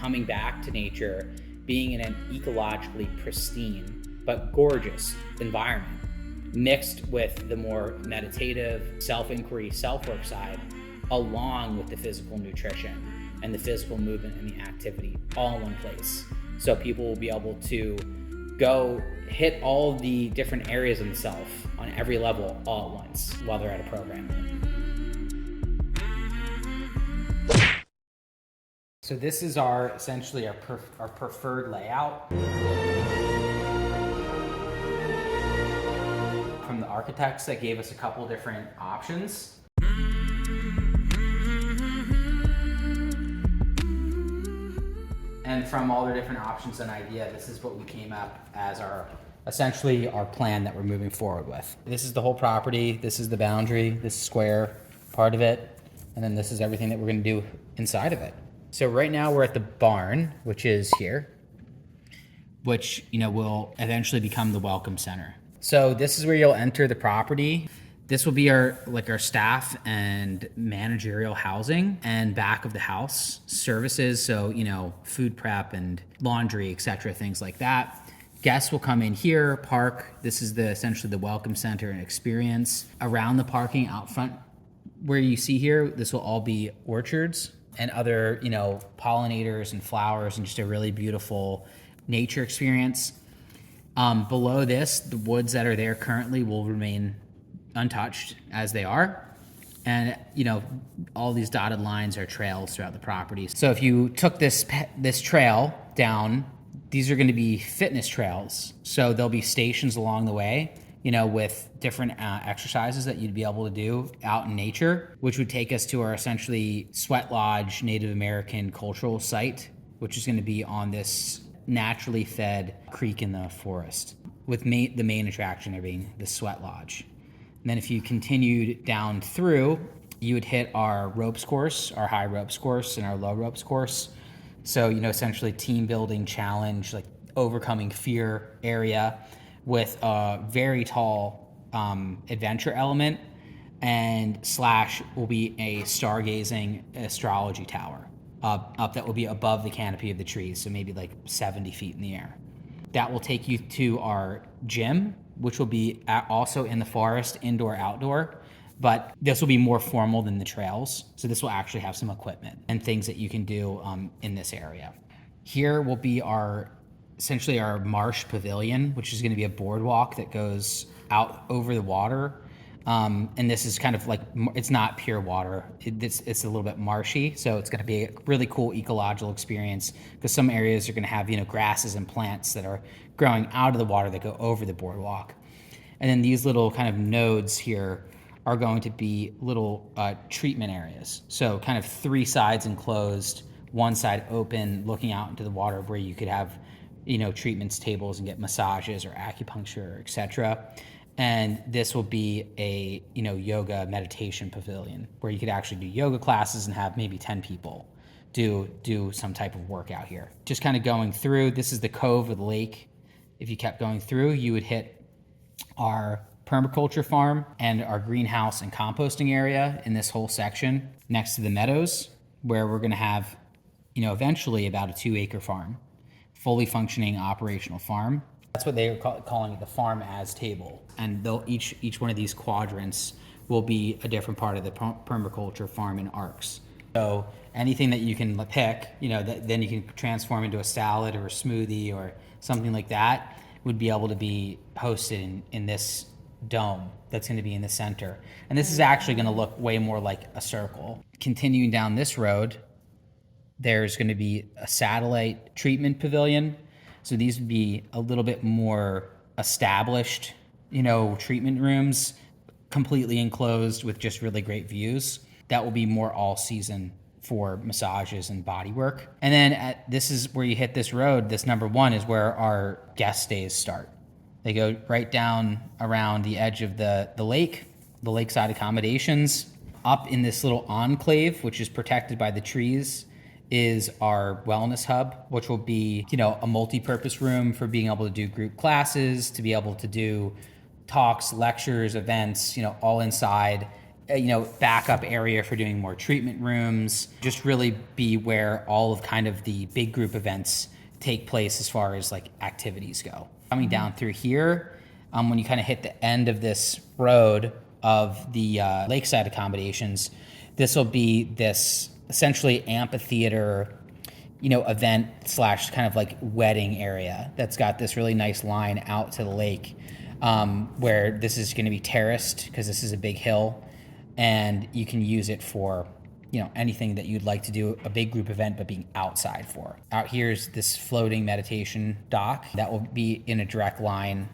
coming back to nature, being in an ecologically pristine but gorgeous environment, mixed with the more meditative, self-inquiry, self-work side, along with the physical nutrition and the physical movement and the activity all in one place. So people will be able to go hit all the different areas of themselves on every level all at once while they're at a program. So this is essentially our preferred layout. From the architects that gave us a couple different options. And from all the different options and idea, this is what we came up as essentially our plan that we're moving forward with. This is the whole property, this is the boundary, this square part of it, and then this is everything that we're gonna do inside of it. So right now we're at the barn, which is here, which will eventually become the welcome center. So this is where you'll enter the property. This will be our staff and managerial housing, and back of the house services. So, food prep and laundry, etc., things like that. Guests will come in here, park. This is essentially the welcome center and experience. Around the parking out front, where you see here, this will all be orchards and other, pollinators and flowers, and just a really beautiful nature experience. Below this, the woods that are there currently will remain untouched as they are. And, all these dotted lines are trails throughout the property. So if you took this trail down, these are going to be fitness trails. So there'll be stations along the way, with different exercises that you'd be able to do out in nature, which would take us to our essentially Sweat Lodge Native American cultural site, which is going to be on this naturally fed creek in the forest, with the main attraction there being the Sweat Lodge. And then if you continued down through, you would hit our ropes course, our high ropes course and our low ropes course. So, essentially team building challenge, like overcoming fear area, with a very tall adventure element, and / will be a stargazing astrology tower up that will be above the canopy of the trees, so maybe like 70 feet in the air. That will take you to our gym, which will be also in the forest, indoor, outdoor, but this will be more formal than the trails. So this will actually have some equipment and things that you can do in this area. Here will be essentially our marsh pavilion, which is going to be a boardwalk that goes out over the water. And this is kind of like, it's not pure water. It's a little bit marshy. So it's going to be a really cool ecological experience, because some areas are going to have, grasses and plants that are growing out of the water that go over the boardwalk. And then these little kind of nodes here are going to be little treatment areas. So kind of 3 sides enclosed, 1 side open, looking out into the water, where you could have, treatments tables and get massages or acupuncture, etc. And this will be a, yoga meditation pavilion, where you could actually do yoga classes and have maybe 10 people do some type of workout here. Just kind of going through, this is the cove of the lake. If you kept going through, you would hit our permaculture farm and our greenhouse and composting area in this whole section next to the meadows, where we're going to have, eventually about a 2-acre farm, fully functioning operational farm. That's what they are calling the farm as table. And each one of these quadrants will be a different part of the permaculture farm in arcs. So anything that you can pick, then you can transform into a salad or a smoothie or something like that, would be able to be hosted in this dome that's going to be in the center. And this is actually going to look way more like a circle. Continuing down this road, there's going to be a satellite treatment pavilion. So these would be a little bit more established, treatment rooms, completely enclosed with just really great views. That will be more all season for massages and body work. And then this is where you hit this road. This number 1 is where our guest stays start. They go right down around the edge of the lake, the lakeside accommodations. Up in this little enclave, which is protected by the trees, is our wellness hub, which will be, a multi-purpose room for being able to do group classes, to be able to do talks, lectures, events, all inside, backup area for doing more treatment rooms, just really be where all of kind of the big group events take place as far as like activities go. Coming down through here, when you kind of hit the end of this road of the lakeside accommodations, this will be this essentially amphitheater, event / kind of like wedding area that's got this really nice line out to the lake, where this is going to be terraced because this is a big hill, and you can use it for anything that you'd like to do a big group event but being outside for. Out here's this floating meditation dock that will be in a direct line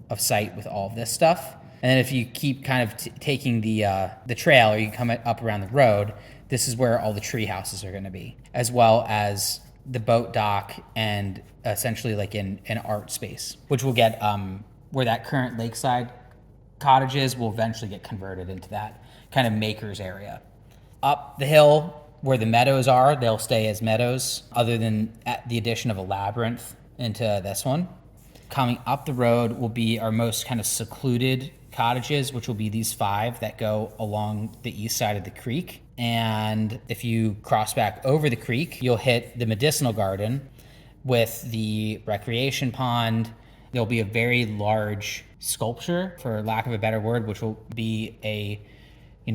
of sight with all of this stuff. And then if you keep kind of taking the trail, or you come up around the road, this is where all the tree houses are going to be, as well as the boat dock and essentially like an art space, which will get where that current lakeside cottages will eventually get converted into that kind of maker's area. Up the hill where the meadows are, they'll stay as meadows, other than the addition of a labyrinth into this one. Coming up the road will be our most kind of secluded cottages, which will be these 5 that go along the east side of the creek. And if you cross back over the creek, you'll hit the medicinal garden with the recreation pond. There'll be a very large sculpture, for lack of a better word, which will be a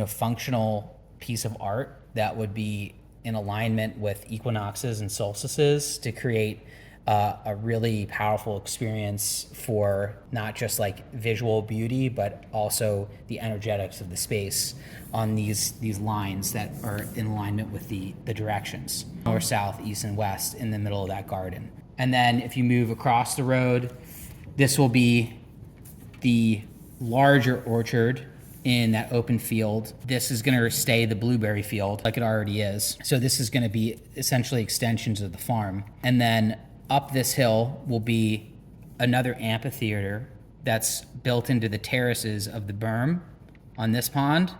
functional piece of art that would be in alignment with equinoxes and solstices to create a really powerful experience for not just like visual beauty, but also the energetics of the space on these lines that are in alignment with the directions, north, south, east, and west in the middle of that garden. And then if you move across the road, this will be the larger orchard in that open field. This is going to stay the blueberry field like it already is. So this is going to be essentially extensions of the farm. And then up this hill will be another amphitheater that's built into the terraces of the berm on this pond,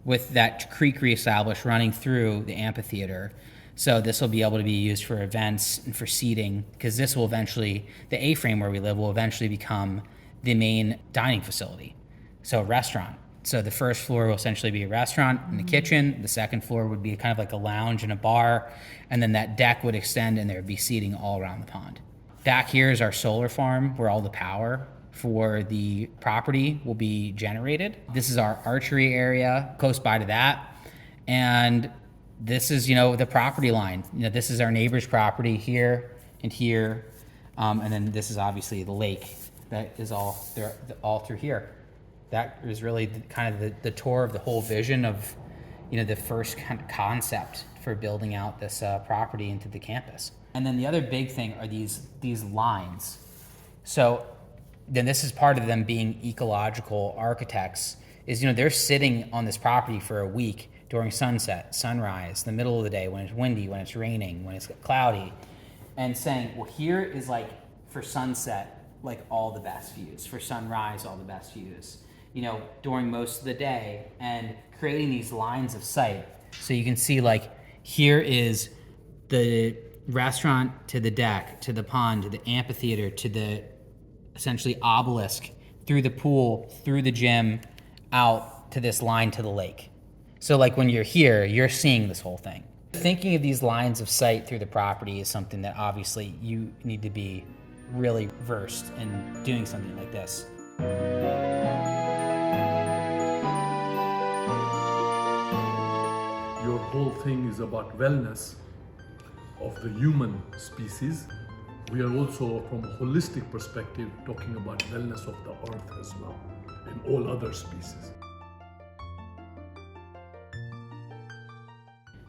with that creek reestablished running through the amphitheater. So this will be able to be used for events and for seating, because this will eventually, the A-frame where we live will eventually become the main dining facility. So a restaurant. So the first floor will essentially be a restaurant and a kitchen. The second floor would be kind of like a lounge and a bar. And then that deck would extend and there would be seating all around the pond. Back here is our solar farm where all the power for the property will be generated. This is our archery area close by to that. And this is, the property line. This is our neighbor's property here and here. And then this is obviously the lake that is all through here. That is really kind of the tour of the whole vision of, the first kind of concept for building out this property into the campus. And then the other big thing are these lines. So then this is part of them being ecological architects, is, they're sitting on this property for a week during sunset, sunrise, the middle of the day, when it's windy, when it's raining, when it's cloudy, and saying, well, here is like for sunset, like all the best views, for sunrise, all the best views, during most of the day, and creating these lines of sight. So you can see like here is the restaurant to the deck, to the pond, to the amphitheater, to the essentially obelisk, through the pool, through the gym, out to this line to the lake. So like when you're here, you're seeing this whole thing. Thinking of these lines of sight through the property is something that obviously you need to be really versed in doing something like this. Your whole thing is about wellness of the human species. We are also, from a holistic perspective, talking about wellness of the earth as well, and all other species.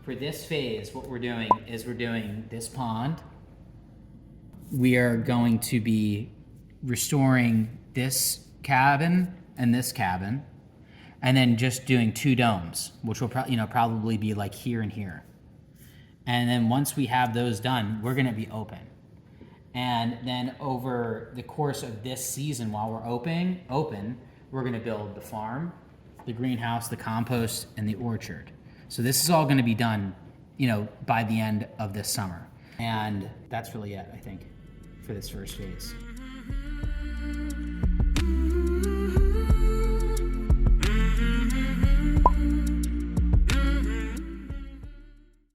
For this phase, what we're doing is we're doing this pond. We are going to be restoring this cabin and this cabin, and then just doing 2 domes, which will probably be like here and here. And then once we have those done, we're going to be open. And then over the course of this season, while we're open, we're going to build the farm, the greenhouse, the compost, and the orchard. So this is all going to be done, by the end of this summer. And that's really it, I think, for this first phase.